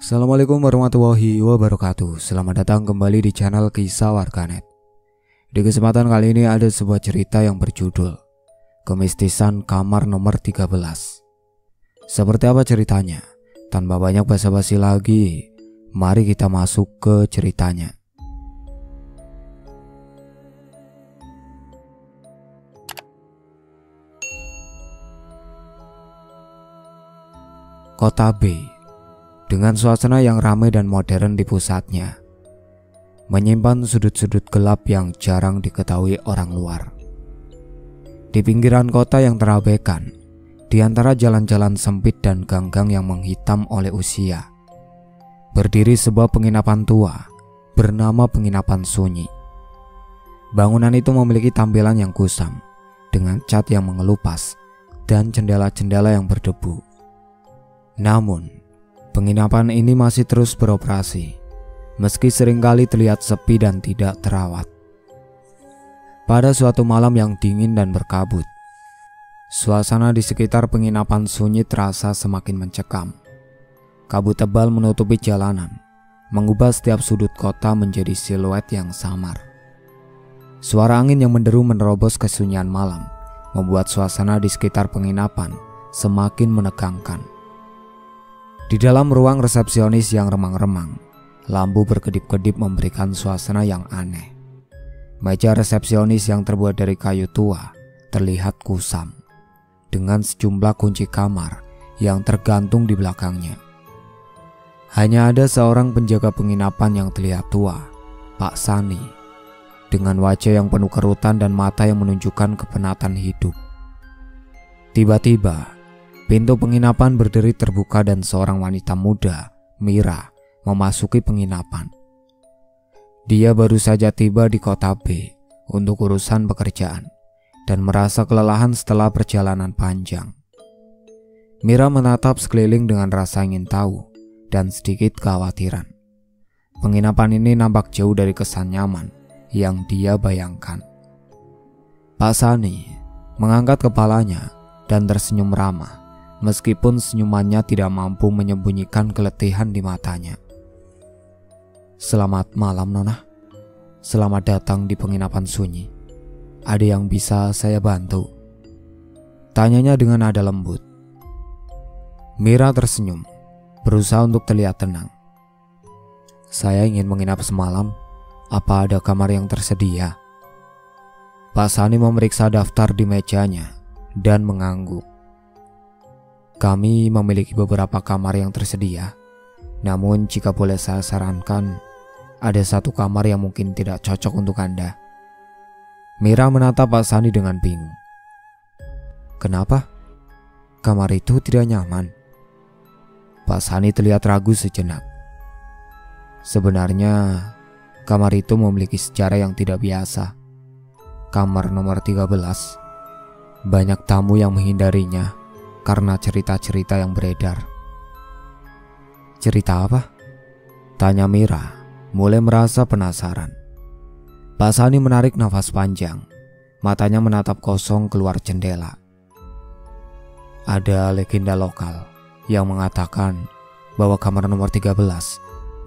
Assalamualaikum warahmatullahi wabarakatuh. Selamat datang kembali di channel Kisah Warganet. Di kesempatan kali ini ada sebuah cerita yang berjudul Kemistisan Kamar Nomor 13. Seperti apa ceritanya? Tanpa banyak basa-basi lagi, mari kita masuk ke ceritanya. Kota B, dengan suasana yang ramai dan modern di pusatnya, menyimpan sudut-sudut gelap yang jarang diketahui orang luar. Di pinggiran kota yang terabaikan, di antara jalan-jalan sempit dan gang-gang yang menghitam oleh usia, berdiri sebuah penginapan tua bernama Penginapan Sunyi. Bangunan itu memiliki tampilan yang kusam, dengan cat yang mengelupas dan jendela-jendela yang berdebu. Namun, penginapan ini masih terus beroperasi, meski seringkali terlihat sepi dan tidak terawat. Pada suatu malam yang dingin dan berkabut, suasana di sekitar Penginapan Sunyi terasa semakin mencekam. Kabut tebal menutupi jalanan, mengubah setiap sudut kota menjadi siluet yang samar. Suara angin yang menderu menerobos kesunyian malam, membuat suasana di sekitar penginapan semakin menegangkan. Di dalam ruang resepsionis yang remang-remang, lampu berkedip-kedip memberikan suasana yang aneh. Meja resepsionis yang terbuat dari kayu tua terlihat kusam, dengan sejumlah kunci kamar yang tergantung di belakangnya. Hanya ada seorang penjaga penginapan yang terlihat tua, Pak Sani, dengan wajah yang penuh kerutan dan mata yang menunjukkan kepenatan hidup. Tiba-tiba, pintu penginapan berderi terbuka dan seorang wanita muda, Mira, memasuki penginapan. Dia baru saja tiba di kota B untuk urusan pekerjaan dan merasa kelelahan setelah perjalanan panjang. Mira menatap sekeliling dengan rasa ingin tahu dan sedikit kekhawatiran. Penginapan ini nampak jauh dari kesan nyaman yang dia bayangkan. Pak Sani mengangkat kepalanya dan tersenyum ramah, meskipun senyumannya tidak mampu menyembunyikan keletihan di matanya. Selamat malam, Nona. Selamat datang di Penginapan Sunyi. Ada yang bisa saya bantu? Tanyanya dengan nada lembut. Mira tersenyum, berusaha untuk terlihat tenang. Saya ingin menginap semalam. Apa ada kamar yang tersedia? Pak Sani memeriksa daftar di mejanya dan mengangguk. Kami memiliki beberapa kamar yang tersedia, namun jika boleh saya sarankan, ada satu kamar yang mungkin tidak cocok untuk Anda. Mira menatap Pak Sani dengan bingung. Kenapa? Kamar itu tidak nyaman. Pak Sani terlihat ragu sejenak. Sebenarnya, kamar itu memiliki sejarah yang tidak biasa. Kamar nomor 13, banyak tamu yang menghindarinya karena cerita-cerita yang beredar. Cerita apa? Tanya Mira, mulai merasa penasaran. Pak Sani menarik nafas panjang, matanya menatap kosong keluar jendela. Ada legenda lokal yang mengatakan bahwa kamar nomor 13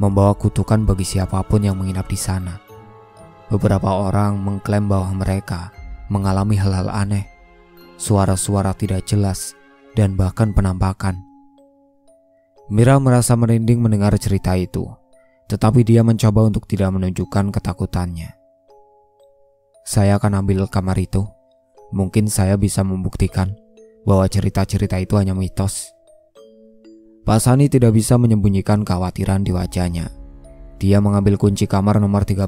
membawa kutukan bagi siapapun yang menginap di sana. Beberapa orang mengklaim bahwa mereka mengalami hal-hal aneh, suara-suara tidak jelas, dan bahkan penampakan. Mira merasa merinding mendengar cerita itu, tetapi dia mencoba untuk tidak menunjukkan ketakutannya. Saya akan ambil kamar itu. Mungkin saya bisa membuktikan bahwa cerita-cerita itu hanya mitos. Pak Sani tidak bisa menyembunyikan kekhawatiran di wajahnya. Dia mengambil kunci kamar nomor 13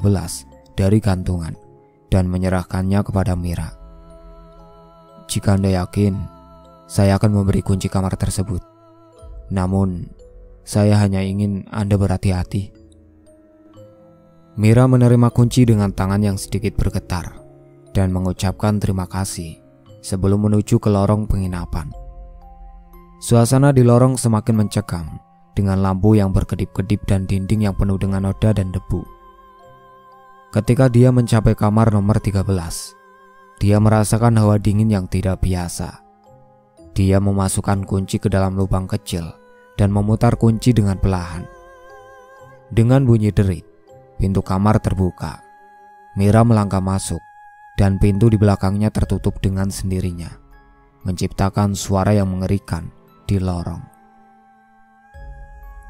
dari gantungan dan menyerahkannya kepada Mira. Jika Anda yakin, saya akan memberi kunci kamar tersebut. Namun, saya hanya ingin Anda berhati-hati. Mira menerima kunci dengan tangan yang sedikit bergetar dan mengucapkan terima kasih sebelum menuju ke lorong penginapan. Suasana di lorong semakin mencekam dengan lampu yang berkedip-kedip dan dinding yang penuh dengan noda dan debu. Ketika dia mencapai kamar nomor 13, dia merasakan hawa dingin yang tidak biasa. Dia memasukkan kunci ke dalam lubang kecil dan memutar kunci dengan perlahan Dengan bunyi derit, pintu kamar terbuka. Mira melangkah masuk dan pintu di belakangnya tertutup dengan sendirinya, menciptakan suara yang mengerikan di lorong.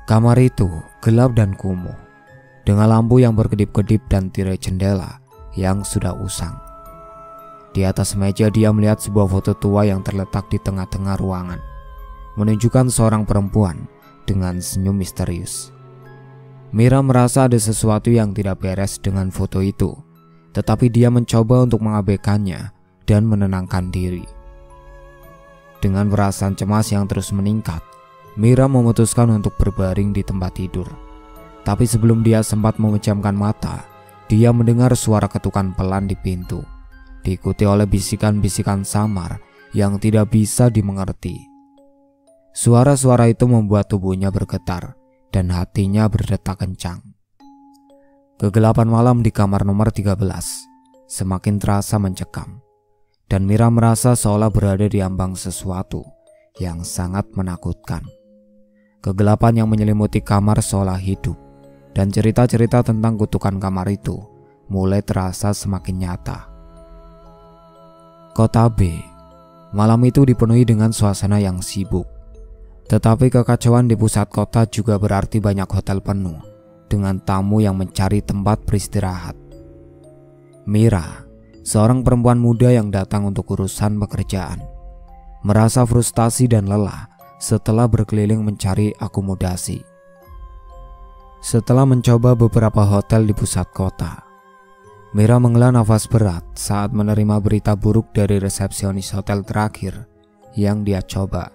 Kamar itu gelap dan kumuh, dengan lampu yang berkedip-kedip dan tirai jendela yang sudah usang. Di atas meja dia melihat sebuah foto tua yang terletak di tengah-tengah ruangan, menunjukkan seorang perempuan dengan senyum misterius. Mira merasa ada sesuatu yang tidak beres dengan foto itu, tetapi dia mencoba untuk mengabaikannya dan menenangkan diri. Dengan perasaan cemas yang terus meningkat, Mira memutuskan untuk berbaring di tempat tidur. Tapi sebelum dia sempat memejamkan mata, dia mendengar suara ketukan pelan di pintu, diikuti oleh bisikan-bisikan samar yang tidak bisa dimengerti. Suara-suara itu membuat tubuhnya bergetar dan hatinya berdetak kencang. Kegelapan malam di kamar nomor 13 semakin terasa mencekam, dan Mira merasa seolah berada di ambang sesuatu yang sangat menakutkan. Kegelapan yang menyelimuti kamar seolah hidup, dan cerita-cerita tentang kutukan kamar itu mulai terasa semakin nyata. Kota B malam itu dipenuhi dengan suasana yang sibuk. Tetapi kekacauan di pusat kota juga berarti banyak hotel penuh dengan tamu yang mencari tempat beristirahat. Mira, seorang perempuan muda yang datang untuk urusan pekerjaan, merasa frustasi dan lelah setelah berkeliling mencari akomodasi. Setelah mencoba beberapa hotel di pusat kota, Mira menghela nafas berat saat menerima berita buruk dari resepsionis hotel terakhir yang dia coba.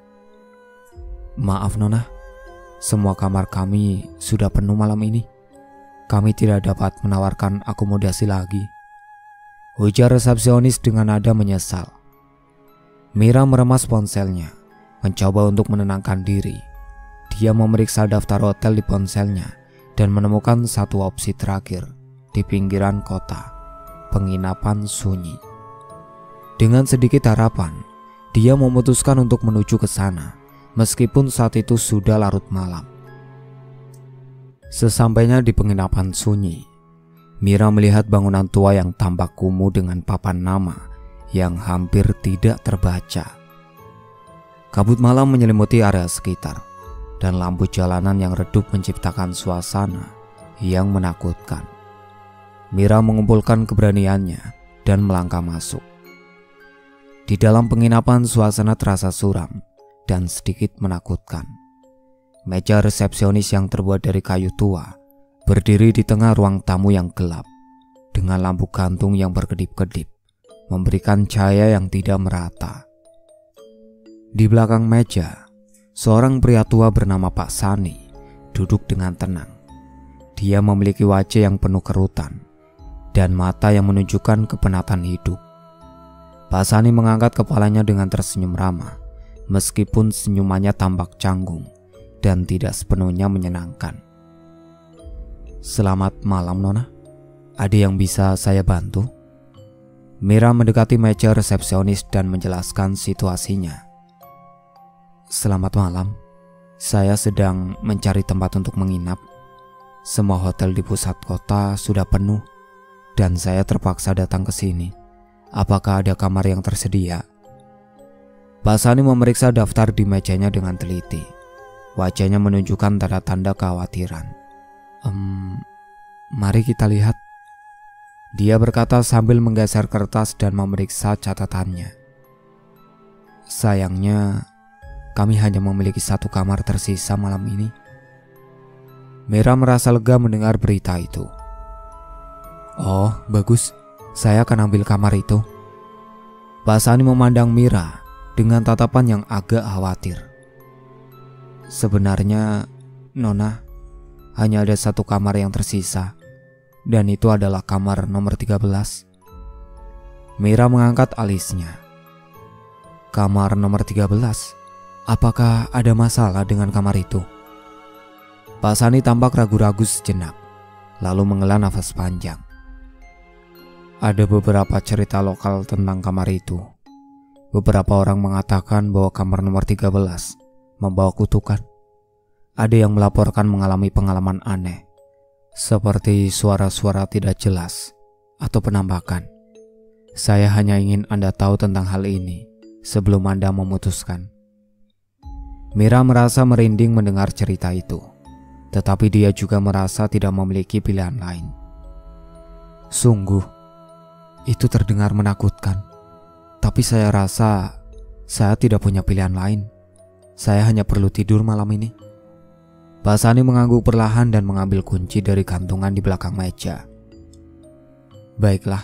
"Maaf Nona, semua kamar kami sudah penuh malam ini. Kami tidak dapat menawarkan akomodasi lagi," ujar resepsionis dengan nada menyesal. Mira meremas ponselnya, mencoba untuk menenangkan diri. Dia memeriksa daftar hotel di ponselnya dan menemukan satu opsi terakhir di pinggiran kota, penginapan sunyi. Dengan sedikit harapan, dia memutuskan untuk menuju ke sana. Meskipun saat itu sudah larut malam. Sesampainya di penginapan sunyi, Mira melihat bangunan tua yang tampak kumuh dengan papan nama yang hampir tidak terbaca. Kabut malam menyelimuti area sekitar, dan lampu jalanan yang redup menciptakan suasana yang menakutkan. Mira mengumpulkan keberaniannya dan melangkah masuk. Di dalam penginapan suasana terasa suram dan sedikit menakutkan. Meja resepsionis yang terbuat dari kayu tua berdiri di tengah ruang tamu yang gelap, dengan lampu gantung yang berkedip-kedip, memberikan cahaya yang tidak merata. Di belakang meja, seorang pria tua bernama Pak Sani duduk dengan tenang. Dia memiliki wajah yang penuh kerutan dan mata yang menunjukkan kepenatan hidup. Pak Sani mengangkat kepalanya dengan tersenyum ramah, meskipun senyumannya tampak canggung dan tidak sepenuhnya menyenangkan. "Selamat malam Nona, ada yang bisa saya bantu?" Mira mendekati meja resepsionis dan menjelaskan situasinya. "Selamat malam, saya sedang mencari tempat untuk menginap. Semua hotel di pusat kota sudah penuh dan saya terpaksa datang ke sini. Apakah ada kamar yang tersedia?" Pak Sani memeriksa daftar di mejanya dengan teliti. Wajahnya menunjukkan tanda-tanda kekhawatiran. Mari kita lihat," dia berkata sambil menggeser kertas dan memeriksa catatannya. "Sayangnya, kami hanya memiliki satu kamar tersisa malam ini." Mira merasa lega mendengar berita itu. "Oh, bagus. Saya akan ambil kamar itu." Pak Sani memandang Mira dengan tatapan yang agak khawatir. "Sebenarnya, Nona, hanya ada satu kamar yang tersisa, dan itu adalah kamar nomor 13. Mira mengangkat alisnya. "Kamar nomor 13? Apakah ada masalah dengan kamar itu?" Pak Sani tampak ragu-ragu sejenak, lalu menghela nafas panjang. "Ada beberapa cerita lokal tentang kamar itu. Beberapa orang mengatakan bahwa kamar nomor 13 membawa kutukan. Ada yang melaporkan mengalami pengalaman aneh seperti suara-suara tidak jelas atau penampakan. Saya hanya ingin Anda tahu tentang hal ini sebelum Anda memutuskan. Mira merasa merinding mendengar cerita itu, tetapi dia juga merasa tidak memiliki pilihan lain. Sungguh, itu terdengar menakutkan, tapi saya rasa saya tidak punya pilihan lain. Saya hanya perlu tidur malam ini. Pak Sani mengangguk perlahan dan mengambil kunci dari gantungan di belakang meja. Baiklah,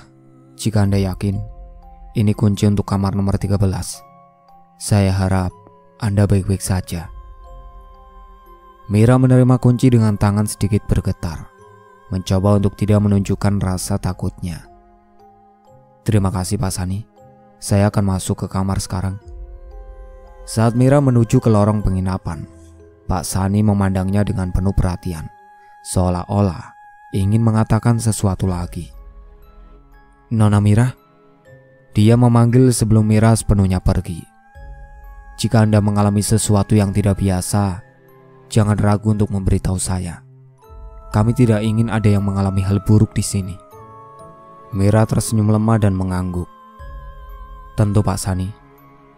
jika Anda yakin, ini kunci untuk kamar nomor 13. Saya harap Anda baik-baik saja. Mira menerima kunci dengan tangan sedikit bergetar, mencoba untuk tidak menunjukkan rasa takutnya. Terima kasih Pak Sani, saya akan masuk ke kamar sekarang. Saat Mira menuju ke lorong penginapan, Pak Sani memandangnya dengan penuh perhatian, seolah-olah ingin mengatakan sesuatu lagi. Nona Mira? Dia memanggil sebelum Mira sepenuhnya pergi. Jika Anda mengalami sesuatu yang tidak biasa, jangan ragu untuk memberitahu saya. Kami tidak ingin ada yang mengalami hal buruk di sini. Mira tersenyum lemah dan mengangguk. Tentu Pak Sani,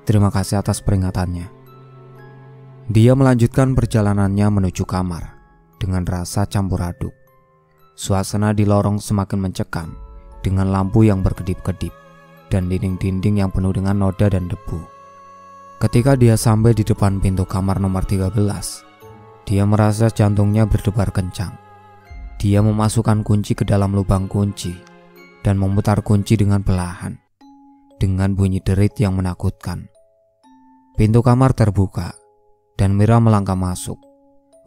terima kasih atas peringatannya. Dia melanjutkan perjalanannya menuju kamar dengan rasa campur aduk. Suasana di lorong semakin mencekam dengan lampu yang berkedip-kedip dan dinding-dinding yang penuh dengan noda dan debu. Ketika dia sampai di depan pintu kamar nomor 13, dia merasa jantungnya berdebar kencang. Dia memasukkan kunci ke dalam lubang kunci dan memutar kunci dengan perlahan, dengan bunyi derit yang menakutkan. Pintu kamar terbuka dan Mira melangkah masuk,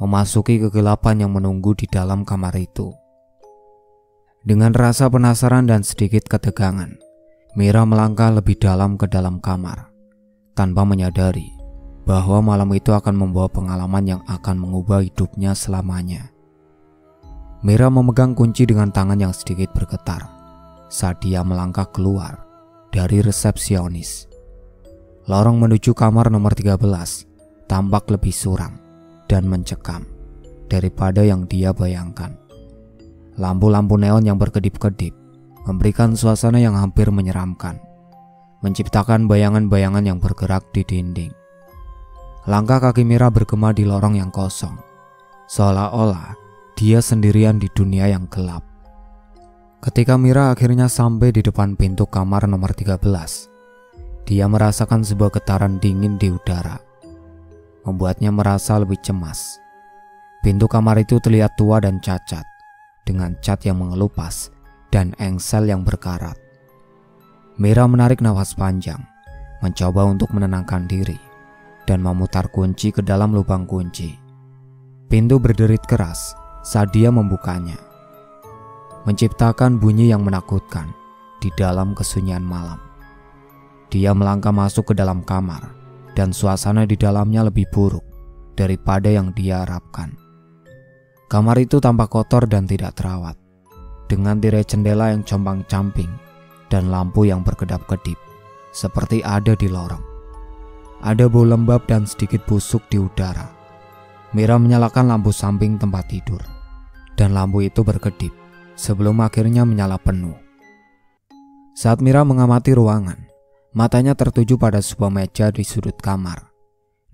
memasuki kegelapan yang menunggu di dalam kamar itu. Dengan rasa penasaran dan sedikit ketegangan, Mira melangkah lebih dalam ke dalam kamar, tanpa menyadari bahwa malam itu akan membawa pengalaman yang akan mengubah hidupnya selamanya. Mira memegang kunci dengan tangan yang sedikit bergetar saat dia melangkah keluar dari resepsionis. Lorong menuju kamar nomor 13 tampak lebih suram dan mencekam daripada yang dia bayangkan. Lampu-lampu neon yang berkedip-kedip memberikan suasana yang hampir menyeramkan, menciptakan bayangan-bayangan yang bergerak di dinding. Langkah kaki Mira bergema di lorong yang kosong, seolah-olah dia sendirian di dunia yang gelap. Ketika Mira akhirnya sampai di depan pintu kamar nomor 13, dia merasakan sebuah getaran dingin di udara, membuatnya merasa lebih cemas. Pintu kamar itu terlihat tua dan cacat, dengan cat yang mengelupas dan engsel yang berkarat. Mira menarik nafas panjang, mencoba untuk menenangkan diri, dan memutar kunci ke dalam lubang kunci. Pintu berderit keras saat dia membukanya, menciptakan bunyi yang menakutkan di dalam kesunyian malam. Dia melangkah masuk ke dalam kamar, dan suasana di dalamnya lebih buruk daripada yang dia harapkan. Kamar itu tampak kotor dan tidak terawat, dengan tirai jendela yang compang-camping dan lampu yang berkedap-kedip, seperti ada di lorong. Ada bau lembab dan sedikit busuk di udara. Mira menyalakan lampu samping tempat tidur, dan lampu itu berkedip sebelum akhirnya menyala penuh. Saat Mira mengamati ruangan, matanya tertuju pada sebuah meja di sudut kamar.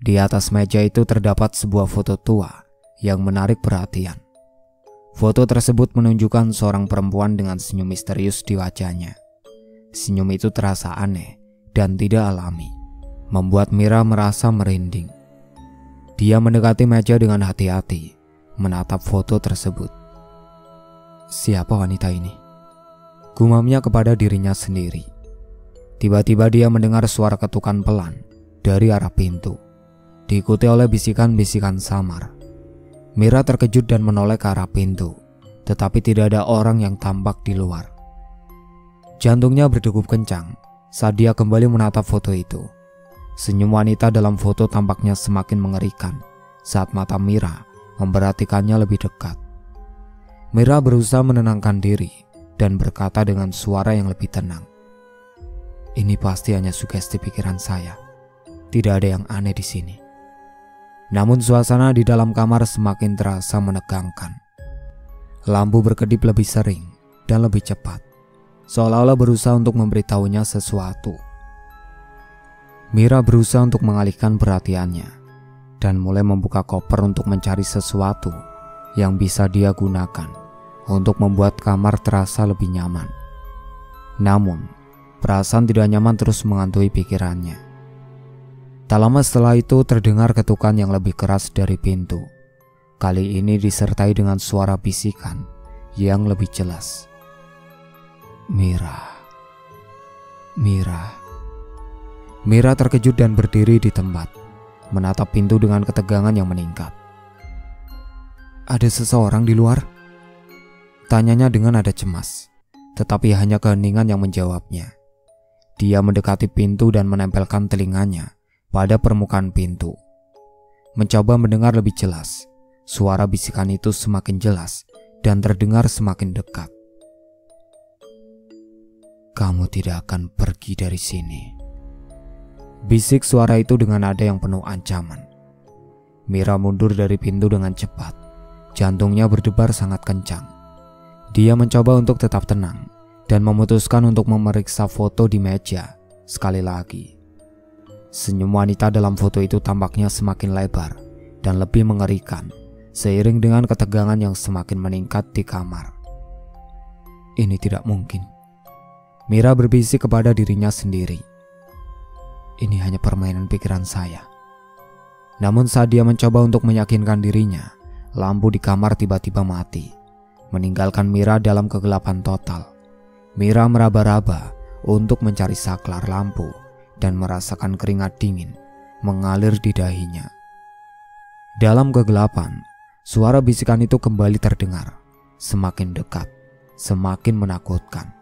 Di atas meja itu terdapat sebuah foto tua yang menarik perhatian. Foto tersebut menunjukkan seorang perempuan dengan senyum misterius di wajahnya. Senyum itu terasa aneh dan tidak alami, membuat Mira merasa merinding. Dia mendekati meja dengan hati-hati, menatap foto tersebut. Siapa wanita ini? Gumamnya kepada dirinya sendiri. Tiba-tiba dia mendengar suara ketukan pelan dari arah pintu, diikuti oleh bisikan-bisikan samar. Mira terkejut dan menoleh ke arah pintu, tetapi tidak ada orang yang tampak di luar. Jantungnya berdegup kencang saat dia kembali menatap foto itu. Senyum wanita dalam foto tampaknya semakin mengerikan saat mata Mira memperhatikannya lebih dekat. Mira berusaha menenangkan diri dan berkata dengan suara yang lebih tenang, "Ini pasti hanya sugesti pikiran saya. Tidak ada yang aneh di sini." Namun suasana di dalam kamar semakin terasa menegangkan. Lampu berkedip lebih sering dan lebih cepat, seolah-olah berusaha untuk memberitahunya sesuatu. Mira berusaha untuk mengalihkan perhatiannya dan mulai membuka koper untuk mencari sesuatu yang bisa dia gunakan untuk membuat kamar terasa lebih nyaman. Namun, perasaan tidak nyaman terus menghantui pikirannya. Tak lama setelah itu terdengar ketukan yang lebih keras dari pintu. Kali ini disertai dengan suara bisikan yang lebih jelas. Mira. Mira terkejut dan berdiri di tempat, menatap pintu dengan ketegangan yang meningkat. Ada seseorang di luar? Tanyanya dengan nada cemas, tetapi hanya keheningan yang menjawabnya. Dia mendekati pintu dan menempelkan telinganya pada permukaan pintu. Mencoba mendengar lebih jelas. Suara bisikan itu semakin jelas dan terdengar semakin dekat. Kamu tidak akan pergi dari sini. Bisik suara itu dengan nada yang penuh ancaman. Mira mundur dari pintu dengan cepat. Jantungnya berdebar sangat kencang. Dia mencoba untuk tetap tenang dan memutuskan untuk memeriksa foto di meja sekali lagi. Senyum wanita dalam foto itu tampaknya semakin lebar dan lebih mengerikan seiring dengan ketegangan yang semakin meningkat di kamar. Ini tidak mungkin. Mira berbisik kepada dirinya sendiri. Ini hanya permainan pikiran saya. Namun saat dia mencoba untuk meyakinkan dirinya, lampu di kamar tiba-tiba mati, meninggalkan Mira dalam kegelapan total. Mira meraba-raba untuk mencari saklar lampu dan merasakan keringat dingin mengalir di dahinya. Dalam kegelapan, suara bisikan itu kembali terdengar, semakin dekat, semakin menakutkan.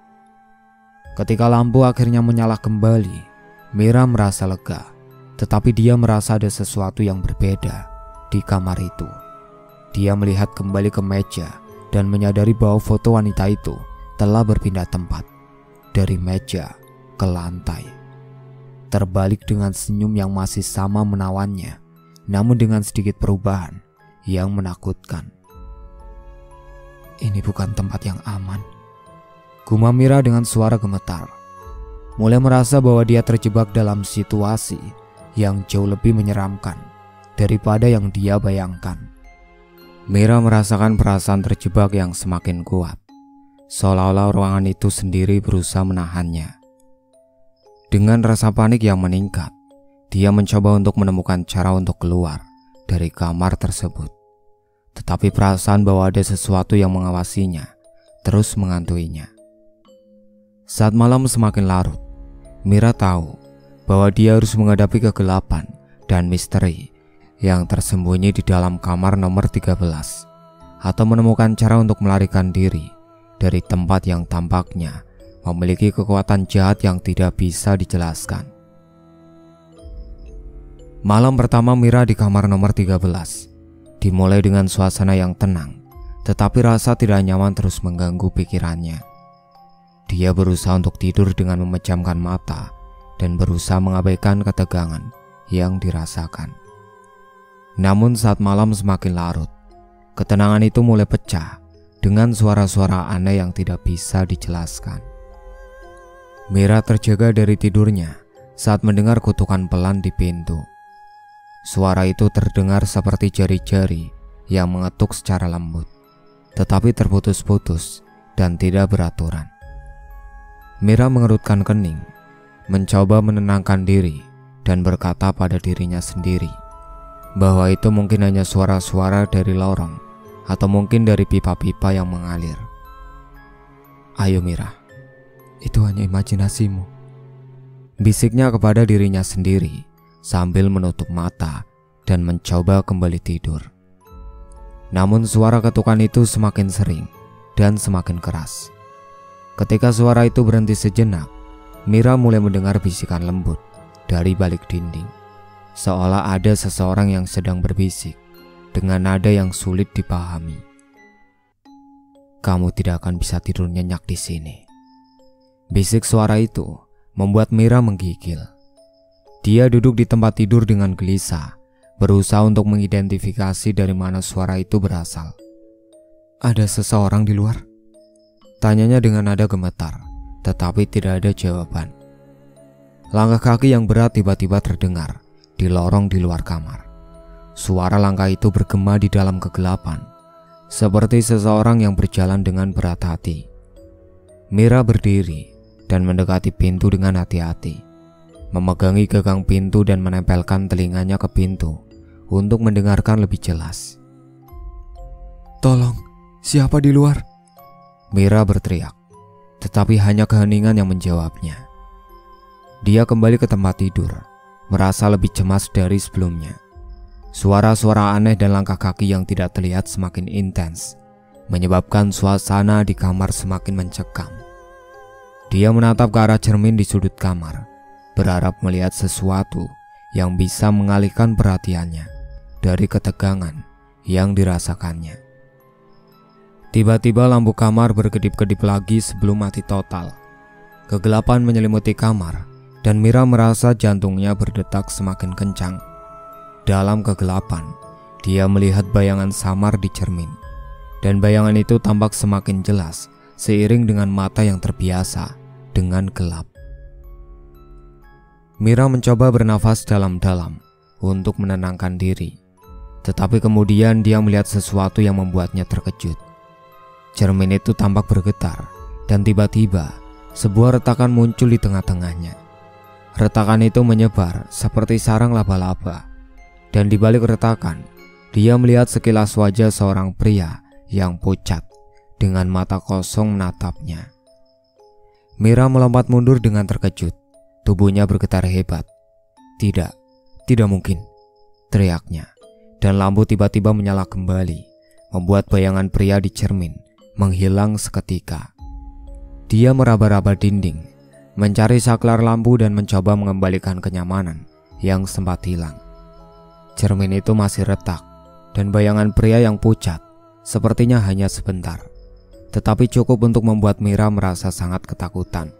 Ketika lampu akhirnya menyala kembali, Mira merasa lega, tetapi dia merasa ada sesuatu yang berbeda di kamar itu. Dia melihat kembali ke meja dan menyadari bahwa foto wanita itu telah berpindah tempat dari meja ke lantai. Terbalik dengan senyum yang masih sama menawannya, namun dengan sedikit perubahan yang menakutkan. Ini bukan tempat yang aman, gumam Mira dengan suara gemetar. Mulai merasa bahwa dia terjebak dalam situasi yang jauh lebih menyeramkan daripada yang dia bayangkan. Mira merasakan perasaan terjebak yang semakin kuat, seolah-olah ruangan itu sendiri berusaha menahannya. Dengan rasa panik yang meningkat, dia mencoba untuk menemukan cara untuk keluar dari kamar tersebut. Tetapi perasaan bahwa ada sesuatu yang mengawasinya terus menghantuinya. Saat malam semakin larut, Mira tahu bahwa dia harus menghadapi kegelapan dan misteri yang tersembunyi di dalam kamar nomor 13, atau menemukan cara untuk melarikan diri dari tempat yang tampaknya memiliki kekuatan jahat yang tidak bisa dijelaskan. Malam pertama Mira di kamar nomor 13 dimulai dengan suasana yang tenang, tetapi rasa tidak nyaman terus mengganggu pikirannya. Dia berusaha untuk tidur dengan memejamkan mata dan berusaha mengabaikan ketegangan yang dirasakan. Namun saat malam semakin larut, ketenangan itu mulai pecah dengan suara-suara aneh yang tidak bisa dijelaskan. Mira terjaga dari tidurnya saat mendengar kutukan pelan di pintu. Suara itu terdengar seperti jari-jari yang mengetuk secara lembut, tetapi terputus-putus dan tidak beraturan. Mira mengerutkan kening, mencoba menenangkan diri dan berkata pada dirinya sendiri bahwa itu mungkin hanya suara-suara dari lorong atau mungkin dari pipa-pipa yang mengalir. Ayo Mira, itu hanya imajinasimu, bisiknya kepada dirinya sendiri sambil menutup mata dan mencoba kembali tidur. Namun suara ketukan itu semakin sering dan semakin keras. Ketika suara itu berhenti sejenak, Mira mulai mendengar bisikan lembut dari balik dinding, seolah ada seseorang yang sedang berbisik dengan nada yang sulit dipahami. Kamu tidak akan bisa tidur nyenyak di sini. Bisik suara itu membuat Mira menggigil. Dia duduk di tempat tidur dengan gelisah, berusaha untuk mengidentifikasi dari mana suara itu berasal. Ada seseorang di luar? Tanyanya dengan nada gemetar, tetapi tidak ada jawaban. Langkah kaki yang berat tiba-tiba terdengar di lorong di luar kamar. Suara langkah itu bergema di dalam kegelapan, seperti seseorang yang berjalan dengan berat hati. Mira berdiri dan mendekati pintu dengan hati-hati, memegangi gagang pintu dan menempelkan telinganya ke pintu untuk mendengarkan lebih jelas. "Tolong, siapa di luar?" Mira berteriak, tetapi hanya keheningan yang menjawabnya. Dia kembali ke tempat tidur, merasa lebih cemas dari sebelumnya. Suara-suara aneh dan langkah kaki yang tidak terlihat semakin intens, menyebabkan suasana di kamar semakin mencekam. Dia menatap ke arah cermin di sudut kamar, berharap melihat sesuatu yang bisa mengalihkan perhatiannya dari ketegangan yang dirasakannya. Tiba-tiba lampu kamar berkedip-kedip lagi sebelum mati total. Kegelapan menyelimuti kamar dan Mira merasa jantungnya berdetak semakin kencang. Dalam kegelapan, dia melihat bayangan samar di cermin, dan bayangan itu tampak semakin jelas seiring dengan mata yang terbiasa dengan gelap. Mira mencoba bernafas dalam-dalam untuk menenangkan diri, tetapi kemudian dia melihat sesuatu yang membuatnya terkejut. Cermin itu tampak bergetar, dan tiba-tiba sebuah retakan muncul di tengah-tengahnya. Retakan itu menyebar seperti sarang laba-laba, dan di balik retakan, dia melihat sekilas wajah seorang pria yang pucat dengan mata kosong menatapnya. Mira melompat mundur dengan terkejut, tubuhnya bergetar hebat. Tidak mungkin, teriaknya, dan lampu tiba-tiba menyala kembali, membuat bayangan pria di cermin menghilang seketika. Dia meraba-raba dinding, mencari saklar lampu dan mencoba mengembalikan kenyamanan yang sempat hilang. Cermin itu masih retak, dan bayangan pria yang pucat sepertinya hanya sebentar, tetapi cukup untuk membuat Mira merasa sangat ketakutan.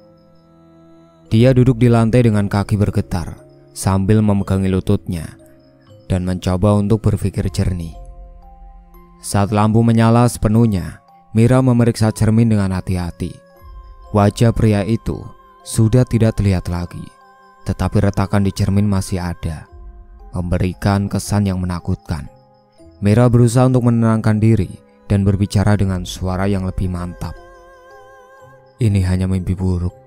Dia duduk di lantai dengan kaki bergetar sambil memegangi lututnya dan mencoba untuk berpikir jernih. Saat lampu menyala sepenuhnya, Mira memeriksa cermin dengan hati-hati. Wajah pria itu sudah tidak terlihat lagi, tetapi retakan di cermin masih ada, memberikan kesan yang menakutkan. Mira berusaha untuk menenangkan diri dan berbicara dengan suara yang lebih mantap. "Ini hanya mimpi buruk,"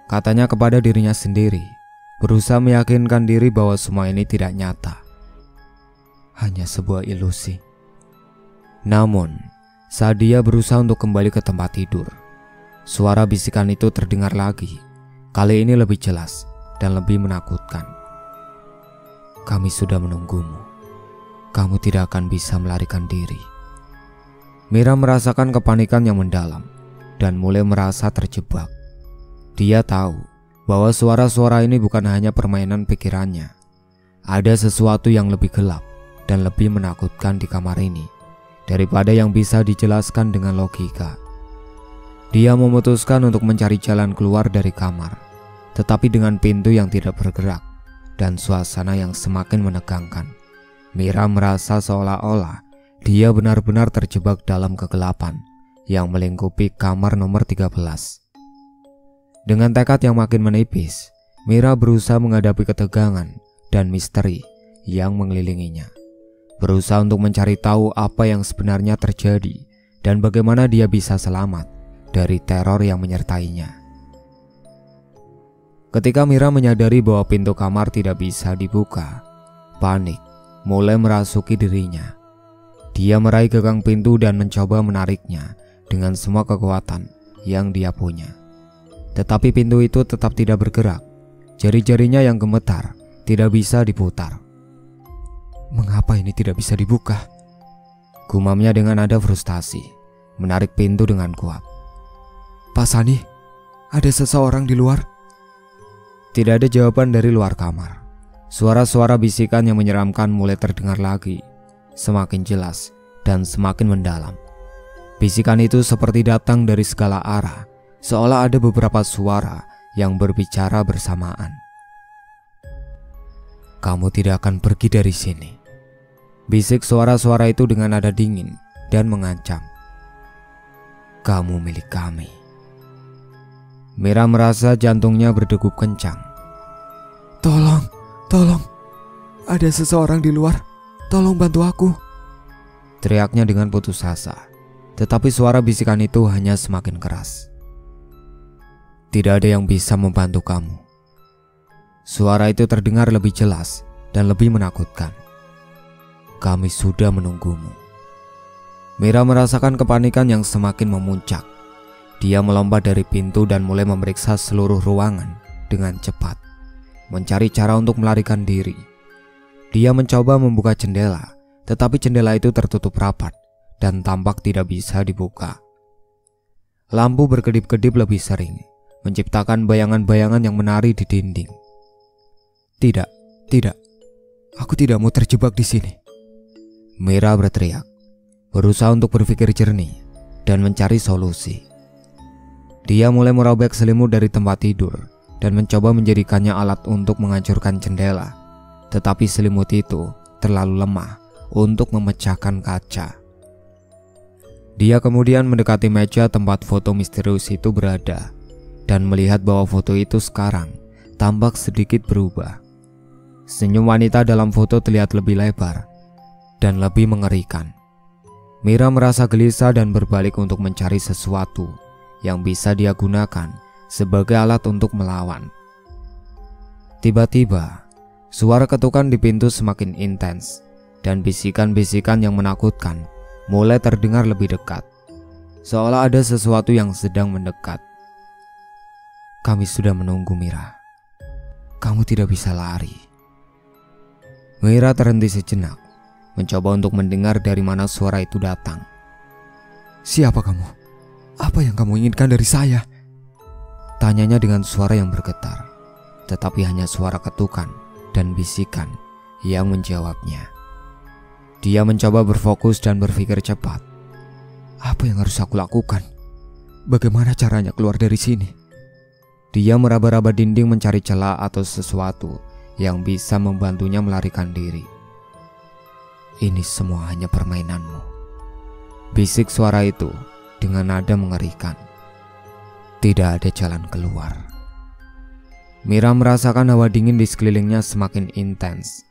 katanya kepada dirinya sendiri, berusaha meyakinkan diri bahwa semua ini tidak nyata, hanya sebuah ilusi. Namun saat dia berusaha untuk kembali ke tempat tidur, suara bisikan itu terdengar lagi, kali ini lebih jelas dan lebih menakutkan. "Kami sudah menunggumu. Kamu tidak akan bisa melarikan diri." Mira merasakan kepanikan yang mendalam dan mulai merasa terjebak. Dia tahu bahwa suara-suara ini bukan hanya permainan pikirannya. Ada sesuatu yang lebih gelap dan lebih menakutkan di kamar ini daripada yang bisa dijelaskan dengan logika. Dia memutuskan untuk mencari jalan keluar dari kamar, tetapi dengan pintu yang tidak bergerak dan suasana yang semakin menegangkan, Mira merasa seolah-olah dia benar-benar terjebak dalam kegelapan yang melingkupi kamar nomor 13. Dengan tekad yang makin menipis, Mira berusaha menghadapi ketegangan dan misteri yang mengelilinginya, berusaha untuk mencari tahu apa yang sebenarnya terjadi dan bagaimana dia bisa selamat dari teror yang menyertainya. Ketika Mira menyadari bahwa pintu kamar tidak bisa dibuka, panik mulai merasuki dirinya. Dia meraih gagang pintu dan mencoba menariknya dengan semua kekuatan yang dia punya. Tetapi pintu itu tetap tidak bergerak. Jari-jarinya yang gemetar tidak bisa diputar. "Mengapa ini tidak bisa dibuka?" gumamnya dengan nada frustasi, menarik pintu dengan kuat. "Pak Sani, ada seseorang di luar?" Tidak ada jawaban dari luar kamar. Suara-suara bisikan yang menyeramkan mulai terdengar lagi, semakin jelas dan semakin mendalam. Bisikan itu seperti datang dari segala arah, seolah ada beberapa suara yang berbicara bersamaan. "Kamu tidak akan pergi dari sini," bisik suara-suara itu dengan nada dingin dan mengancam, "Kamu milik kami." Mira merasa jantungnya berdegup kencang. Tolong, ada seseorang di luar, tolong bantu aku," teriaknya dengan putus asa. Tetapi suara bisikan itu hanya semakin keras. "Tidak ada yang bisa membantu kamu." Suara itu terdengar lebih jelas dan lebih menakutkan. "Kami sudah menunggumu." Mira merasakan kepanikan yang semakin memuncak. Dia melompat dari pintu dan mulai memeriksa seluruh ruangan dengan cepat, mencari cara untuk melarikan diri. Dia mencoba membuka jendela, tetapi jendela itu tertutup rapat dan tampak tidak bisa dibuka. Lampu berkedip-kedip lebih sering, menciptakan bayangan-bayangan yang menari di dinding. Tidak, aku tidak mau terjebak di sini," Mira berteriak, berusaha untuk berpikir jernih dan mencari solusi. Dia mulai merobek selimut dari tempat tidur dan mencoba menjadikannya alat untuk menghancurkan jendela, tetapi selimut itu terlalu lemah untuk memecahkan kaca. Dia kemudian mendekati meja tempat foto misterius itu berada dan melihat bahwa foto itu sekarang tampak sedikit berubah. Senyum wanita dalam foto terlihat lebih lebar dan lebih mengerikan. Mira merasa gelisah dan berbalik untuk mencari sesuatu yang bisa dia gunakan sebagai alat untuk melawan. Tiba-tiba, suara ketukan di pintu semakin intens dan bisikan-bisikan yang menakutkan mulai terdengar lebih dekat, seolah ada sesuatu yang sedang mendekat. "Kami sudah menunggu, Mira. Kamu tidak bisa lari." Mira terhenti sejenak, mencoba untuk mendengar dari mana suara itu datang. "Siapa kamu? Apa yang kamu inginkan dari saya?" tanyanya dengan suara yang bergetar, tetapi hanya suara ketukan dan bisikan yang menjawabnya. Dia mencoba berfokus dan berpikir cepat. Apa yang harus aku lakukan? Bagaimana caranya keluar dari sini? Dia meraba-raba dinding mencari celah atau sesuatu yang bisa membantunya melarikan diri. "Ini semua hanya permainanmu," bisik suara itu dengan nada mengerikan. Tidak ada jalan keluar. Mira merasakan hawa dingin di sekelilingnya semakin intens.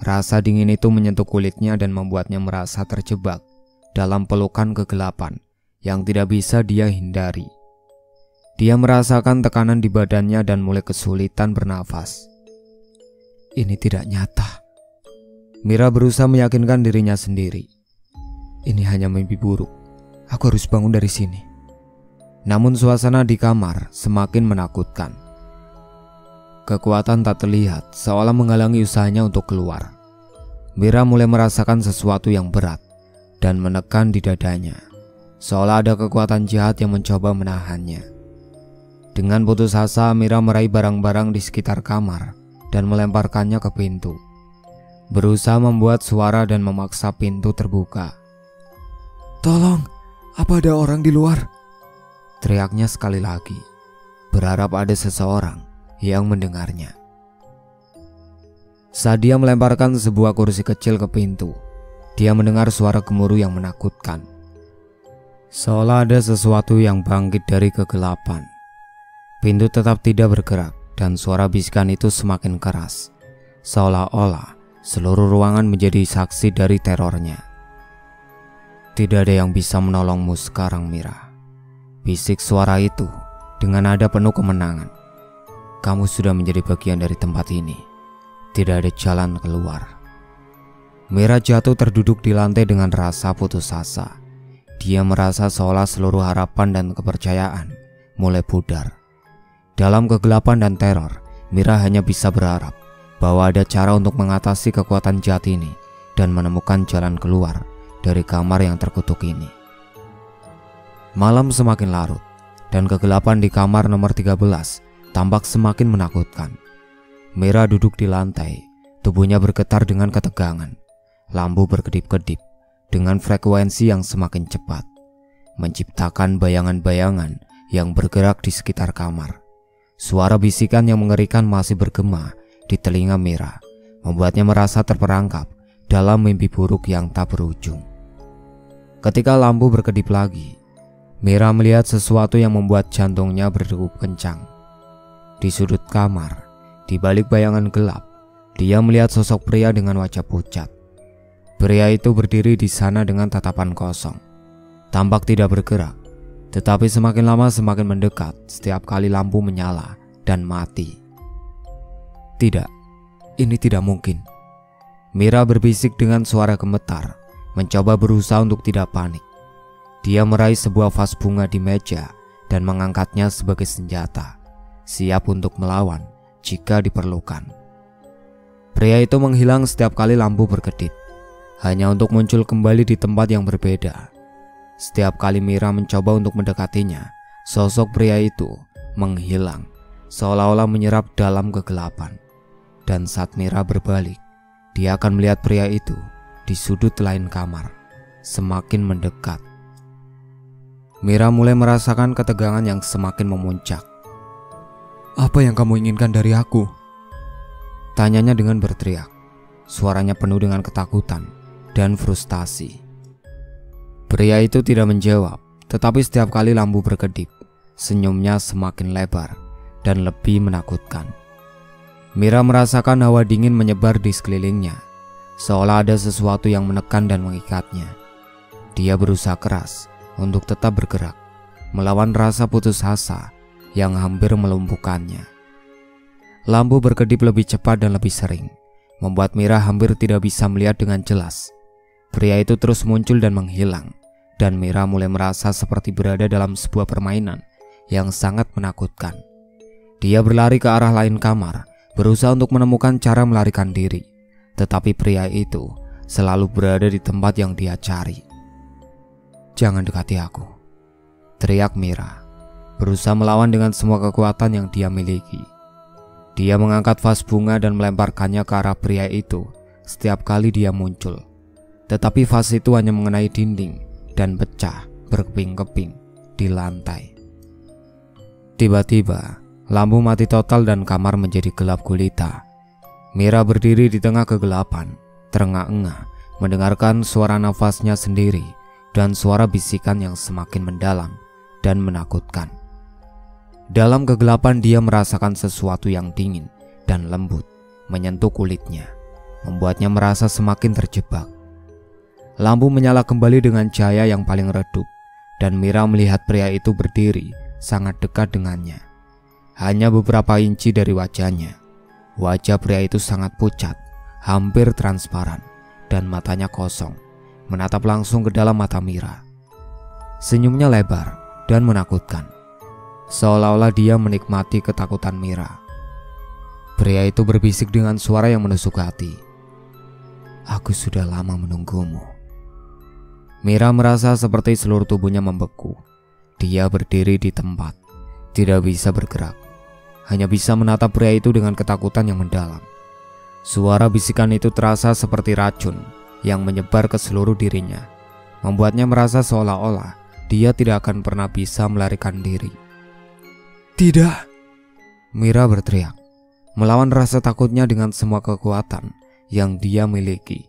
Rasa dingin itu menyentuh kulitnya dan membuatnya merasa terjebak dalam pelukan kegelapan yang tidak bisa dia hindari. Dia merasakan tekanan di badannya dan mulai kesulitan bernafas. Ini tidak nyata. Mira berusaha meyakinkan dirinya sendiri. Ini hanya mimpi buruk. Aku harus bangun dari sini. Namun suasana di kamar semakin menakutkan. Kekuatan tak terlihat seolah menghalangi usahanya untuk keluar. Mira mulai merasakan sesuatu yang berat dan menekan di dadanya, seolah ada kekuatan jahat yang mencoba menahannya. Dengan putus asa, Mira meraih barang-barang di sekitar kamar dan melemparkannya ke pintu, berusaha membuat suara dan memaksa pintu terbuka. "Tolong, apa ada orang di luar?" teriaknya sekali lagi, berharap ada seseorang yang mendengarnya. Saat dia melemparkan sebuah kursi kecil ke pintu, dia mendengar suara gemuruh yang menakutkan, seolah ada sesuatu yang bangkit dari kegelapan. Pintu tetap tidak bergerak dan suara bisikan itu semakin keras, seolah-olah seluruh ruangan menjadi saksi dari terornya. "Tidak ada yang bisa menolongmu sekarang, Mira," bisik suara itu dengan nada penuh kemenangan. "Kamu sudah menjadi bagian dari tempat ini. Tidak ada jalan keluar." Mira jatuh terduduk di lantai dengan rasa putus asa. Dia merasa seolah seluruh harapan dan kepercayaan mulai pudar. Dalam kegelapan dan teror, Mira hanya bisa berharap bahwa ada cara untuk mengatasi kekuatan jahat ini dan menemukan jalan keluar dari kamar yang terkutuk ini. Malam semakin larut dan kegelapan di kamar nomor 13 tampak semakin menakutkan. Mira duduk di lantai, tubuhnya bergetar dengan ketegangan. Lampu berkedip-kedip dengan frekuensi yang semakin cepat, menciptakan bayangan-bayangan yang bergerak di sekitar kamar. Suara bisikan yang mengerikan masih bergema di telinga Mira, membuatnya merasa terperangkap dalam mimpi buruk yang tak berujung. Ketika lampu berkedip lagi, Mira melihat sesuatu yang membuat jantungnya berdegup kencang. Di sudut kamar, di balik bayangan gelap, dia melihat sosok pria dengan wajah pucat. Pria itu berdiri di sana dengan tatapan kosong, tampak tidak bergerak, tetapi semakin lama semakin mendekat setiap kali lampu menyala dan mati. Tidak, ini tidak mungkin. Mira berbisik dengan suara gemetar, mencoba berusaha untuk tidak panik. Dia meraih sebuah vas bunga di meja dan mengangkatnya sebagai senjata, siap untuk melawan jika diperlukan. Pria itu menghilang setiap kali lampu berkedip, hanya untuk muncul kembali di tempat yang berbeda. Setiap kali Mira mencoba untuk mendekatinya, sosok pria itu menghilang, seolah-olah menyerap dalam kegelapan. Dan saat Mira berbalik, dia akan melihat pria itu di sudut lain kamar, semakin mendekat. Mira mulai merasakan ketegangan yang semakin memuncak. "Apa yang kamu inginkan dari aku?" tanyanya dengan berteriak. Suaranya penuh dengan ketakutan dan frustasi. Pria itu tidak menjawab, tetapi setiap kali lampu berkedip, senyumnya semakin lebar dan lebih menakutkan. Mira merasakan hawa dingin menyebar di sekelilingnya, seolah ada sesuatu yang menekan dan mengikatnya. Dia berusaha keras untuk tetap bergerak, melawan rasa putus asa yang hampir melumpuhkannya. Lampu berkedip lebih cepat dan lebih sering, membuat Mira hampir tidak bisa melihat dengan jelas. Pria itu terus muncul dan menghilang, dan Mira mulai merasa seperti berada dalam sebuah permainan yang sangat menakutkan. Dia berlari ke arah lain kamar, berusaha untuk menemukan cara melarikan diri, tetapi pria itu selalu berada di tempat yang dia cari. "Jangan dekati aku," teriak Mira, berusaha melawan dengan semua kekuatan yang dia miliki. Dia mengangkat vas bunga dan melemparkannya ke arah pria itu setiap kali dia muncul. Tetapi vas itu hanya mengenai dinding dan pecah berkeping-keping di lantai. Tiba-tiba, lampu mati total dan kamar menjadi gelap gulita. Mira berdiri di tengah kegelapan, terengah-engah, mendengarkan suara nafasnya sendiri dan suara bisikan yang semakin mendalam dan menakutkan. Dalam kegelapan dia merasakan sesuatu yang dingin dan lembut menyentuh kulitnya, membuatnya merasa semakin terjebak. Lampu menyala kembali dengan cahaya yang paling redup, dan Mira melihat pria itu berdiri sangat dekat dengannya. Hanya beberapa inci dari wajahnya. Wajah pria itu sangat pucat, hampir transparan, dan matanya kosong, menatap langsung ke dalam mata Mira. Senyumnya lebar dan menakutkan, seolah-olah dia menikmati ketakutan Mira. Pria itu berbisik dengan suara yang menusuk hati. "Aku sudah lama menunggumu." Mira merasa seperti seluruh tubuhnya membeku. Dia berdiri di tempat, tidak bisa bergerak, hanya bisa menatap pria itu dengan ketakutan yang mendalam. Suara bisikan itu terasa seperti racun yang menyebar ke seluruh dirinya, membuatnya merasa seolah-olah dia tidak akan pernah bisa melarikan diri. "Tidak!" Mira berteriak, melawan rasa takutnya dengan semua kekuatan yang dia miliki.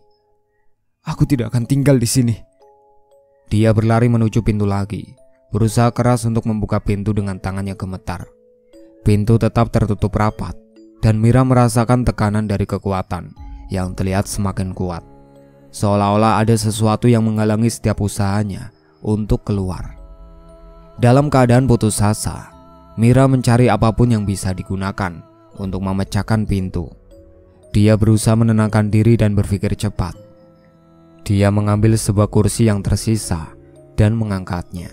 "Aku tidak akan tinggal di sini." Dia berlari menuju pintu lagi, berusaha keras untuk membuka pintu dengan tangannya gemetar. Pintu tetap tertutup rapat, dan Mira merasakan tekanan dari kekuatan yang terlihat semakin kuat, seolah-olah ada sesuatu yang menghalangi setiap usahanya untuk keluar. Dalam keadaan putus asa, Mira mencari apapun yang bisa digunakan untuk memecahkan pintu. Dia berusaha menenangkan diri dan berpikir cepat. Dia mengambil sebuah kursi yang tersisa dan mengangkatnya,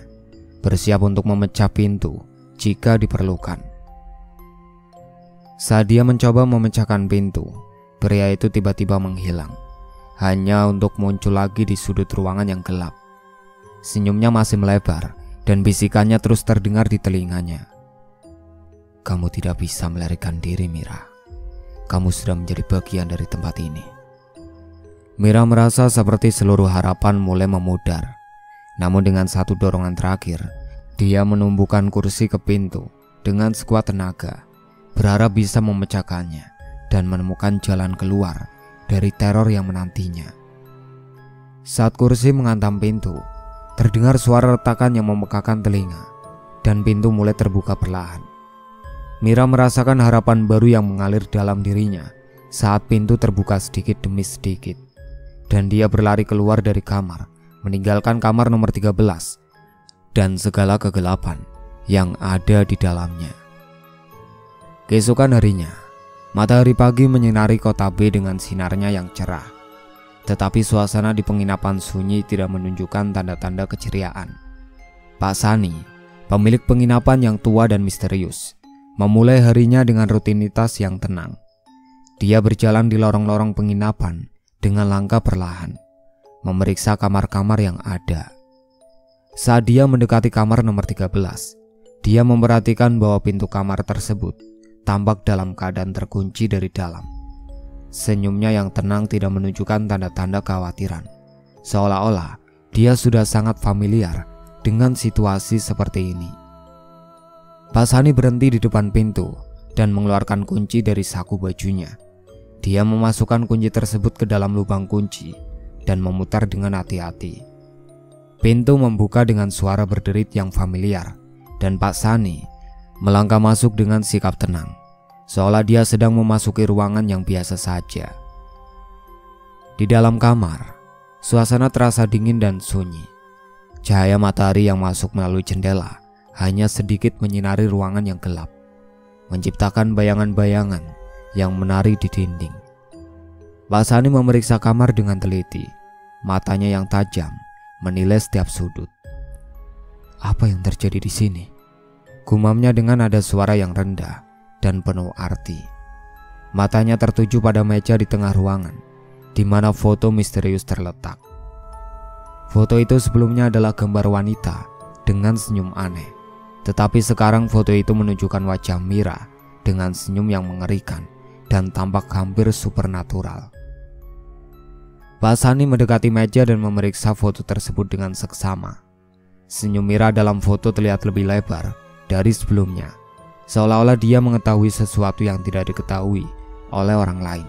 bersiap untuk memecah pintu jika diperlukan. Saat dia mencoba memecahkan pintu, pria itu tiba-tiba menghilang, hanya untuk muncul lagi di sudut ruangan yang gelap. Senyumnya masih melebar dan bisikannya terus terdengar di telinganya. "Kamu tidak bisa melarikan diri, Mira. Kamu sudah menjadi bagian dari tempat ini." Mira merasa seperti seluruh harapan mulai memudar. Namun dengan satu dorongan terakhir, dia menumbuhkan kursi ke pintu dengan sekuat tenaga, berharap bisa memecahkannya dan menemukan jalan keluar dari teror yang menantinya. Saat kursi menghantam pintu, terdengar suara retakan yang memekakan telinga, dan pintu mulai terbuka perlahan. Mira merasakan harapan baru yang mengalir dalam dirinya saat pintu terbuka sedikit demi sedikit, dan dia berlari keluar dari kamar, meninggalkan kamar nomor 13 dan segala kegelapan yang ada di dalamnya. Keesokan harinya, matahari pagi menyinari kota B dengan sinarnya yang cerah. Tetapi suasana di penginapan sunyi tidak menunjukkan tanda-tanda keceriaan. Pak Sani, pemilik penginapan yang tua dan misterius, memulai harinya dengan rutinitas yang tenang. Dia berjalan di lorong-lorong penginapan dengan langkah perlahan, memeriksa kamar-kamar yang ada. Saat dia mendekati kamar nomor 13, dia memperhatikan bahwa pintu kamar tersebut tampak dalam keadaan terkunci dari dalam. Senyumnya yang tenang tidak menunjukkan tanda-tanda kekhawatiran, seolah-olah dia sudah sangat familiar dengan situasi seperti ini. Pak Sani berhenti di depan pintu dan mengeluarkan kunci dari saku bajunya. Dia memasukkan kunci tersebut ke dalam lubang kunci dan memutar dengan hati-hati. Pintu membuka dengan suara berderit yang familiar, dan Pak Sani melangkah masuk dengan sikap tenang, seolah dia sedang memasuki ruangan yang biasa saja. Di dalam kamar, suasana terasa dingin dan sunyi. Cahaya matahari yang masuk melalui jendela hanya sedikit menyinari ruangan yang gelap, menciptakan bayangan-bayangan yang menari di dinding. Pak Sani memeriksa kamar dengan teliti, matanya yang tajam menilai setiap sudut. Apa yang terjadi di sini? Gumamnya dengan nada suara yang rendah dan penuh arti. Matanya tertuju pada meja di tengah ruangan, di mana foto misterius terletak. Foto itu sebelumnya adalah gambar wanita dengan senyum aneh, tetapi sekarang foto itu menunjukkan wajah Mira dengan senyum yang mengerikan dan tampak hampir supernatural. Pak Sani mendekati meja dan memeriksa foto tersebut dengan seksama. Senyum Mira dalam foto terlihat lebih lebar dari sebelumnya, seolah-olah dia mengetahui sesuatu yang tidak diketahui oleh orang lain.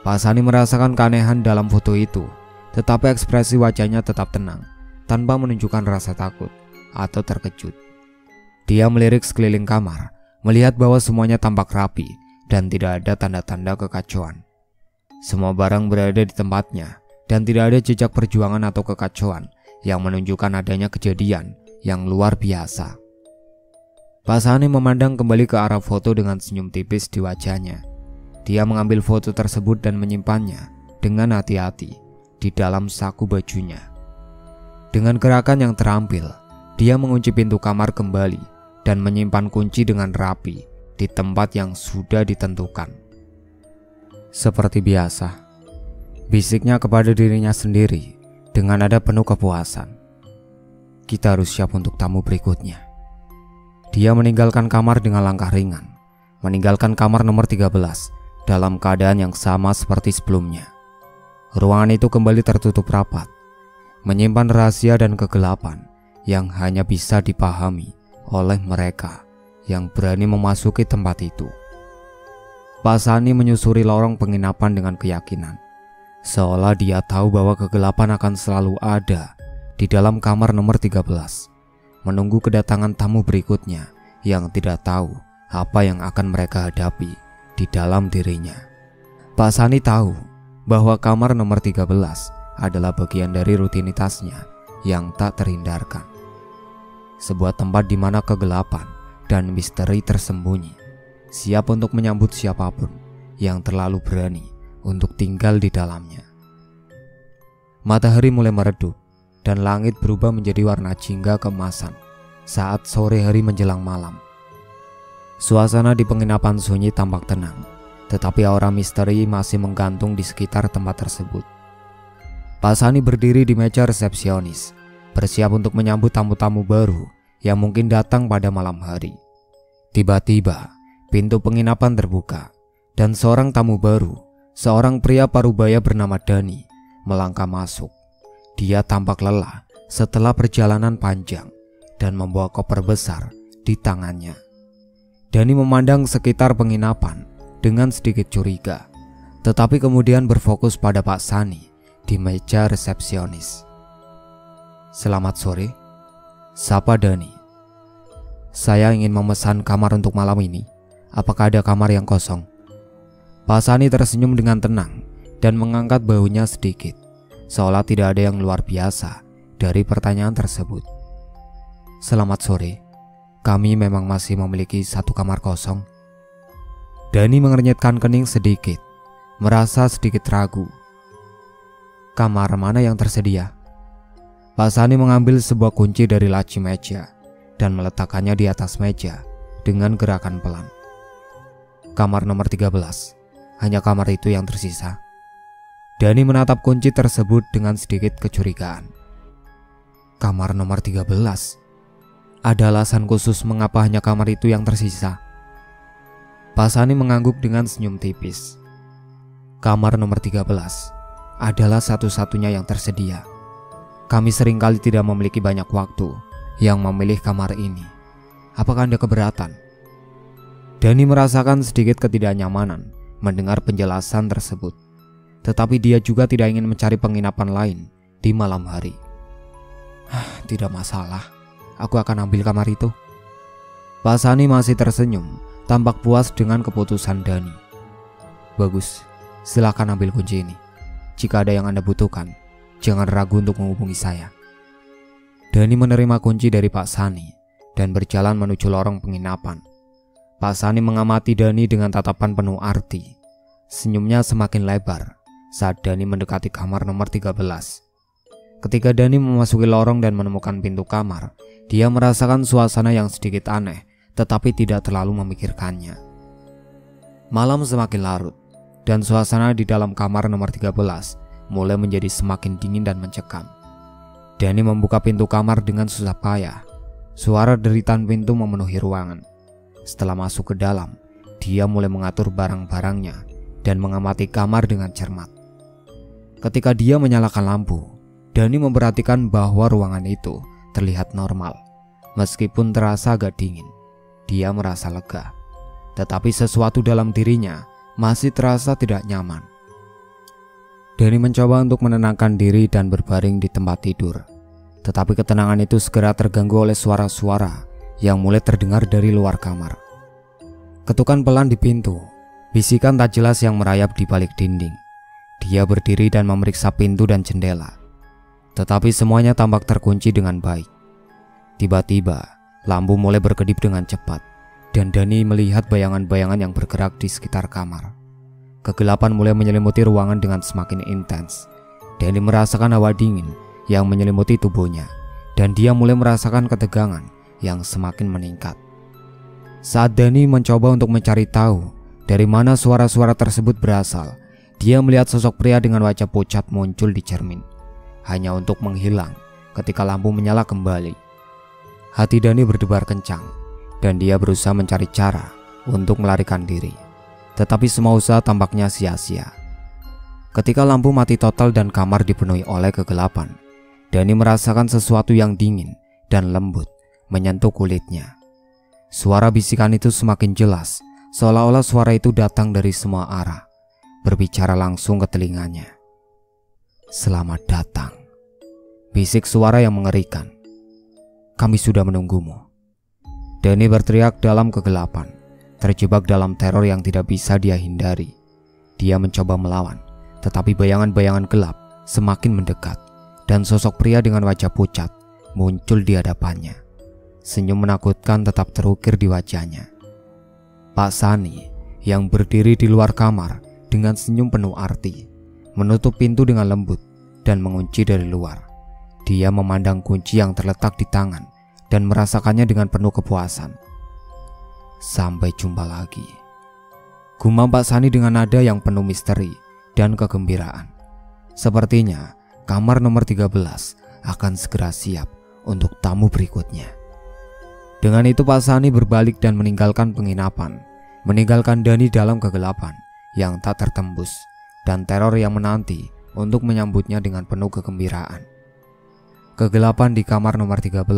Pak Sani merasakan keanehan dalam foto itu, tetapi ekspresi wajahnya tetap tenang, tanpa menunjukkan rasa takut atau terkejut. Dia melirik sekeliling kamar, melihat bahwa semuanya tampak rapi dan tidak ada tanda-tanda kekacauan. Semua barang berada di tempatnya dan tidak ada jejak perjuangan atau kekacauan yang menunjukkan adanya kejadian yang luar biasa. Pak Sani memandang kembali ke arah foto dengan senyum tipis di wajahnya. Dia mengambil foto tersebut dan menyimpannya dengan hati-hati di dalam saku bajunya. Dengan gerakan yang terampil, dia mengunci pintu kamar kembali dan menyimpan kunci dengan rapi di tempat yang sudah ditentukan. Seperti biasa, bisiknya kepada dirinya sendiri dengan nada penuh kepuasan. Kita harus siap untuk tamu berikutnya. Dia meninggalkan kamar dengan langkah ringan, meninggalkan kamar nomor 13 dalam keadaan yang sama seperti sebelumnya. Ruangan itu kembali tertutup rapat, menyimpan rahasia dan kegelapan yang hanya bisa dipahami oleh mereka yang berani memasuki tempat itu. Pak Sani menyusuri lorong penginapan dengan keyakinan, seolah dia tahu bahwa kegelapan akan selalu ada di dalam kamar nomor 13, menunggu kedatangan tamu berikutnya yang tidak tahu apa yang akan mereka hadapi di dalam dirinya. Pak Sani tahu bahwa kamar nomor 13 adalah bagian dari rutinitasnya yang tak terhindarkan. Sebuah tempat di mana kegelapan dan misteri tersembunyi, siap untuk menyambut siapapun yang terlalu berani untuk tinggal di dalamnya. Matahari mulai meredup dan langit berubah menjadi warna jingga keemasan saat sore hari menjelang malam. Suasana di penginapan sunyi tampak tenang, tetapi aura misteri masih menggantung di sekitar tempat tersebut. Pak Sani berdiri di meja resepsionis, bersiap untuk menyambut tamu-tamu baru yang mungkin datang pada malam hari. Tiba-tiba, pintu penginapan terbuka dan seorang tamu baru, seorang pria parubaya bernama Dani, melangkah masuk. Dia tampak lelah setelah perjalanan panjang dan membawa koper besar di tangannya. Dani memandang sekitar penginapan dengan sedikit curiga, tetapi kemudian berfokus pada Pak Sani di meja resepsionis. "Selamat sore," sapa Dani. "Saya ingin memesan kamar untuk malam ini. Apakah ada kamar yang kosong?" Pak Sani tersenyum dengan tenang dan mengangkat bahunya sedikit, seolah tidak ada yang luar biasa dari pertanyaan tersebut. "Selamat sore. Kami memang masih memiliki satu kamar kosong." Dani mengernyitkan kening sedikit, merasa sedikit ragu. "Kamar mana yang tersedia?" Pak Sani mengambil sebuah kunci dari laci meja dan meletakkannya di atas meja dengan gerakan pelan. "Kamar nomor 13. Hanya kamar itu yang tersisa." Dani menatap kunci tersebut dengan sedikit kecurigaan. "Kamar nomor 13? Ada alasan khusus mengapa hanya kamar itu yang tersisa?" Pak Sani mengangguk dengan senyum tipis. "Kamar nomor 13 adalah satu-satunya yang tersedia. Kami seringkali tidak memiliki banyak waktu yang memilih kamar ini. Apakah Anda keberatan?" Dani merasakan sedikit ketidaknyamanan mendengar penjelasan tersebut, tetapi dia juga tidak ingin mencari penginapan lain di malam hari. "Tidak masalah, aku akan ambil kamar itu." Pak Sani masih tersenyum, tampak puas dengan keputusan Dani. "Bagus, silakan ambil kunci ini. Jika ada yang Anda butuhkan, jangan ragu untuk menghubungi saya." Dani menerima kunci dari Pak Sani dan berjalan menuju lorong penginapan. Pak Sani mengamati Dani dengan tatapan penuh arti. Senyumnya semakin lebar saat Dani mendekati kamar nomor 13. Ketika Dani memasuki lorong dan menemukan pintu kamar, dia merasakan suasana yang sedikit aneh, tetapi tidak terlalu memikirkannya. Malam semakin larut dan suasana di dalam kamar nomor 13 mulai menjadi semakin dingin dan mencekam. Dani membuka pintu kamar dengan susah payah. Suara deritan pintu memenuhi ruangan. Setelah masuk ke dalam, dia mulai mengatur barang-barangnya dan mengamati kamar dengan cermat. Ketika dia menyalakan lampu, Dani memperhatikan bahwa ruangan itu terlihat normal. Meskipun terasa agak dingin, dia merasa lega, tetapi sesuatu dalam dirinya masih terasa tidak nyaman. Dani mencoba untuk menenangkan diri dan berbaring di tempat tidur, tetapi ketenangan itu segera terganggu oleh suara-suara yang mulai terdengar dari luar kamar. Ketukan pelan di pintu, bisikan tak jelas yang merayap di balik dinding. Dia berdiri dan memeriksa pintu dan jendela, tetapi semuanya tampak terkunci dengan baik. Tiba-tiba, lampu mulai berkedip dengan cepat, dan Dani melihat bayangan-bayangan yang bergerak di sekitar kamar. Kegelapan mulai menyelimuti ruangan dengan semakin intens. Dani merasakan hawa dingin yang menyelimuti tubuhnya, dan dia mulai merasakan ketegangan yang semakin meningkat. Saat Dani mencoba untuk mencari tahu dari mana suara-suara tersebut berasal, dia melihat sosok pria dengan wajah pucat muncul di cermin, hanya untuk menghilang ketika lampu menyala kembali. Hati Dani berdebar kencang, dan dia berusaha mencari cara untuk melarikan diri, tetapi semua usaha tampaknya sia-sia. Ketika lampu mati total dan kamar dipenuhi oleh kegelapan, Dani merasakan sesuatu yang dingin dan lembut menyentuh kulitnya. Suara bisikan itu semakin jelas, seolah-olah suara itu datang dari semua arah, berbicara langsung ke telinganya. "Selamat datang," bisik suara yang mengerikan. "Kami sudah menunggumu." Dani berteriak dalam kegelapan, terjebak dalam teror yang tidak bisa dia hindari. Dia mencoba melawan, tetapi bayangan-bayangan gelap semakin mendekat, dan sosok pria dengan wajah pucat muncul di hadapannya. Senyum menakutkan tetap terukir di wajahnya. Pak Sani yang berdiri di luar kamar dengan senyum penuh arti, menutup pintu dengan lembut dan mengunci dari luar. Dia memandang kunci yang terletak di tangan dan merasakannya dengan penuh kepuasan. "Sampai jumpa lagi," gumam Pak Sani dengan nada yang penuh misteri dan kegembiraan. Sepertinya kamar nomor 13 akan segera siap untuk tamu berikutnya. Dengan itu Pak Sani berbalik dan meninggalkan penginapan, meninggalkan Dani dalam kegelapan yang tak tertembus dan teror yang menanti untuk menyambutnya dengan penuh kegembiraan. Kegelapan di kamar nomor 13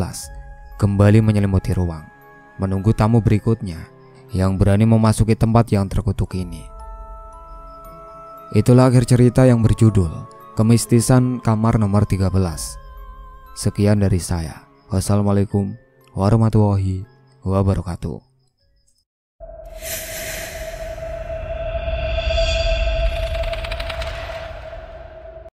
kembali menyelimuti ruang, menunggu tamu berikutnya yang berani memasuki tempat yang terkutuk ini. Itulah akhir cerita yang berjudul Kemistisan Kamar Nomor 13. Sekian dari saya. Wassalamualaikum warahmatullahi wabarakatuh.